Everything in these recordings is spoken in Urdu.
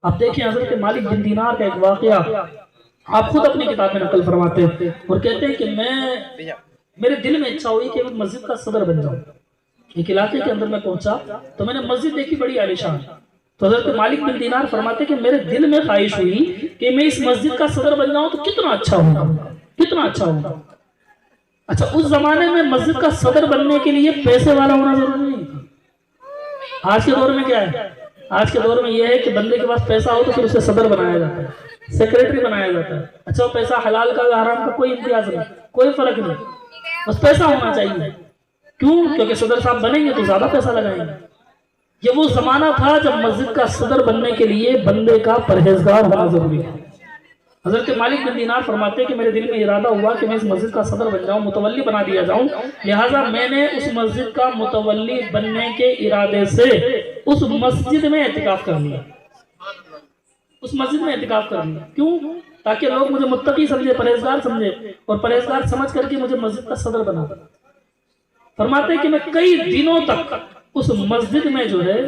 آپ دیکھیں حضرت مالک بن دینار کا ایک واقعہ آپ خود اپنی کتاب میں نقل فرماتے ہیں اور کہتے ہیں کہ میرے دل میں اچھا ہوئی کہ میں مسجد کا صدر بن جاؤں۔ ایک علاقے کے اندر میں پہنچا تو میں نے مسجد دیکھی بڑی عالیشان، تو حضرت مالک بن دینار فرماتے کہ میرے دل میں خواہش ہوئی کہ میں اس مسجد کا صدر بن جاؤں تو کتنا اچھا ہوگا، کتنا اچھا ہوگا۔ اچھا، اس زمانے میں مسجد کا صدر بننے کے لیے پیسے والا ہونا ضروری نہیں تھا۔ آج کے دور میں کیا ہے؟ آج کے دور میں یہ ہے کہ بندے کے پاس پیسہ ہو تو پھر اسے صدر بنایا جاتا ہے، سیکریٹری بنایا جاتا ہے۔ اچھا، وہ پیسہ حلال کا یا حرام کا کوئی امتیاز نہیں، کوئی فرق نہیں، بس پیسہ ہونا چاہیے۔ کیوں؟ کیونکہ صدر صاحب بنیں گے تو زیادہ پیسہ لگائیں گے۔ یہ وہ زمانہ تھا جب مسجد کا صدر بننے کے لیے بندے کا پرہیزگار ہونا ضروری ہے۔ حضرت مالک بن دینار فرماتے ہیں کہ میرے دل میں ارادہ ہوا کہ میں اس مسجد کا صدر بن جاؤں، متولی بنا دیا جاؤں، لہٰذا میں نے اس مسجد کا متولی بننے کے ارادے سے اس مسجد میں اعتکاف کر لیا، اس مسجد میں اعتکاف کر لیا۔ کیوں؟ تاکہ لوگ مجھے متقی سمجھے، پرہیزگار سمجھے، اور پرہیزگار سمجھ کر کے مجھے مسجد کا صدر بنا۔ فرماتے ہیں کہ میں کئی دنوں تک اس مسجد میں جو ہے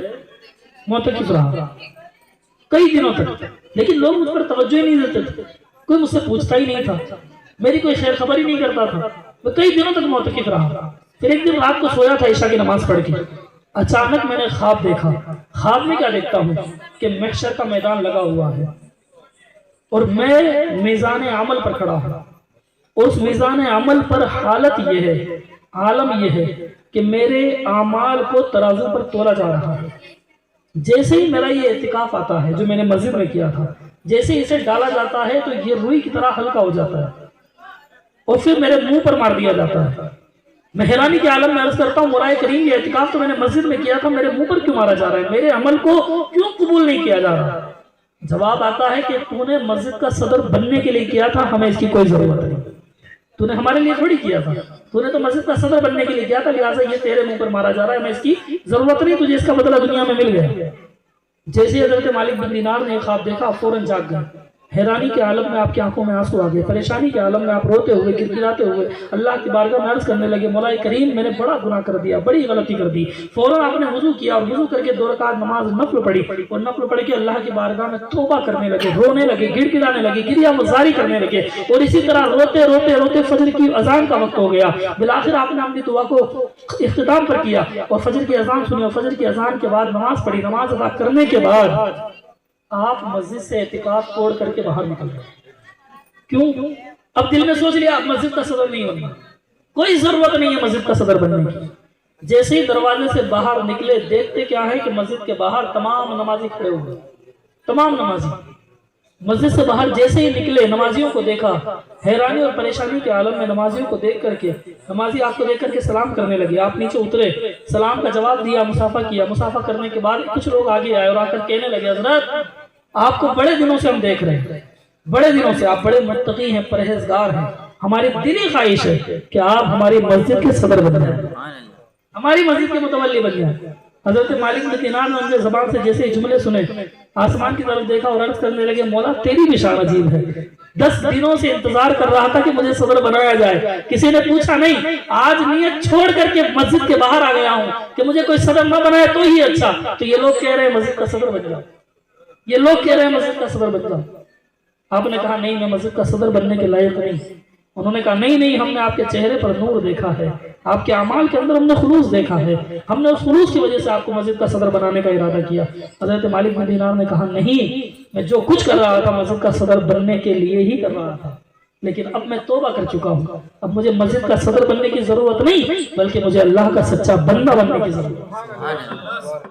معتکف رہا، کئی دنوں تک، لیکن لوگ مجھ پر توجہ ہی نہیں دیتے تھے، کوئی مجھ سے پوچھتا ہی نہیں تھا، میری کوئی خیر خبر ہی نہیں کرتا تھا۔ میں کئی دنوں تک معتکف رہا۔ پھر ایک دن رات کو سویا تھا عشاء کی نماز پڑھ کے، اچانک میں نے خواب دیکھا۔ خواب میں کیا دیکھتا ہوں کہ محشر کا میدان لگا ہوا ہے اور میں میزان عمل پر کھڑا ہوں، اور اس میزان عمل پر حالت یہ ہے، عالم یہ ہے کہ میرے اعمال کو ترازو پر تولا جا رہا ہے۔ جیسے ہی میرا یہ اعتکاف آتا ہے جو میں نے مسجد میں کیا تھا، جیسے اسے ڈالا جاتا ہے تو یہ روئی کی طرح ہلکا ہو جاتا ہے اور پھر میرے منہ پر مار دیا جاتا ہے۔ میں حیرانی کے عالم میں عرض کرتا ہوں، مولا کریم یہ اعتکاف تو میں نے مسجد میں کیا تھا، میرے منہ پر کیوں مارا جا رہا ہے؟ میرے عمل کو کیوں قبول نہیں کیا جا رہا؟ جواب آتا ہے کہ تو نے مسجد کا صدر بننے کے لیے کیا تھا، ہمیں اس کی کوئی ضرورت نہیں، تو نے ہمارے لیے تھوڑی کیا تھا، تو نے تو مسجد کا صدر بننے کے لیے کیا تھا، لہٰذا یہ تیرے منہ پر مارا جا رہا ہے، ہمیں اس کی ضرورت نہیں، تجھے اس کا بدلہ دنیا میں مل گیا۔ جیسے حضرت مالک بن دینار نے خواب دیکھا، فوراً جاگ گئے۔ حیرانی کے عالم میں آپ کی آنکھوں میں آنسو آ گئے، پریشانی کے عالم میں آپ روتے ہوئے، گڑگڑاتے ہوئے اللہ کی بارگاہ میں عرض کرنے لگے، مولا کریم میں نے بڑا گناہ کر دیا، بڑی غلطی کر دی۔ فوراً آپ نے وضو کیا اور وضو کر کے 2 رکعت نماز نفل پڑھی، اور نفل پڑھ کے اللہ کی بارگاہ میں توبہ کرنے لگے، رونے لگے، گڑگڑانے لگے، گریہ مزاری کرنے لگے، اور اسی طرح روتے روتے روتے فجر کی اذان کا وقت ہو گیا۔ بالآخر آپ نے اپنی دعا کو اختتام پر کیا اور فجر کی اذان سنی، اور فجر کی اذان کے بعد نماز پڑھی۔ نماز ادا کرنے کے بعد آپ مسجد سے اعتکاف توڑ کر کے باہر نکل گئے۔ کیوں؟ اب دل میں سوچ لیا اب مسجد کا صدر نہیں بننا، کوئی ضرورت نہیں ہے مسجد کا صدر بننے کی۔ جیسے ہی دروازے سے باہر نکلے، دیکھتے کیا ہے کہ مسجد کے باہر تمام نمازی کھڑے ہوئے، تمام نمازی مسجد سے باہر جیسے ہی نکلے، نمازیوں کو دیکھا، حیرانی اور پریشانی کے عالم میں نمازیوں کو دیکھ کر کے نمازی آپ کو دیکھ کر کے سلام کرنے لگے۔ آپ نیچے اترے، سلام کا جواب دیا، مصافحہ کیا۔ مصافحہ کرنے کے بعد کچھ لوگ آگے آئے اور آ کر کہنے لگے، حضرت آپ کو بڑے دنوں سے ہم دیکھ رہے ہیں، بڑے دنوں سے آپ بڑے متقی ہیں، پرہیزگار ہیں، ہماری دلی خواہش ہے کہ آپ ہماری مسجد کے صدر بن جائیں، ہماری مسجد کے متولی بن جائیں۔ حضرت مالک بن دینار نے ان کے زبان سے جیسے ہی جملے سنے، آسمان کی طرف دیکھا اور عرض کرنے لگے، مولا تیری بھی شان عجیب ہے، 10 دنوں سے انتظار کر رہا تھا کہ مجھے صدر بنایا جائے، کسی نے پوچھا نہیں، آج نیت چھوڑ کر کے مسجد کے باہر آ گیا ہوں کہ مجھے کوئی صدر نہ بنائے تو ہی اچھا۔ تو یہ لوگ کہہ رہے ہیں مسجد کا صدر بن جاؤ، یہ لوگ کہہ رہے ہیں مسجد کا صدر بن جاؤ۔ آپ نے کہا نہیں، میں مسجد کا صدر بننے کے لائق نہیں۔ انہوں نے کہا نہیں نہیں، ہم نے آپ کے چہرے پر نور دیکھا ہے، آپ کے اعمال کے اندر ہم نے خلوص دیکھا ہے، ہم نے اس خلوص کی وجہ سے آپ کو مسجد کا صدر بنانے کا ارادہ کیا۔ حضرت مالک بن دینار نے کہا نہیں، میں جو کچھ کر رہا تھا مسجد کا صدر بننے کے لیے ہی کر رہا تھا، لیکن اب میں توبہ کر چکا ہوں، اب مجھے مسجد کا صدر بننے کی ضرورت نہیں، بلکہ مجھے اللہ کا سچا بندہ بننے کی ضرورت ہے۔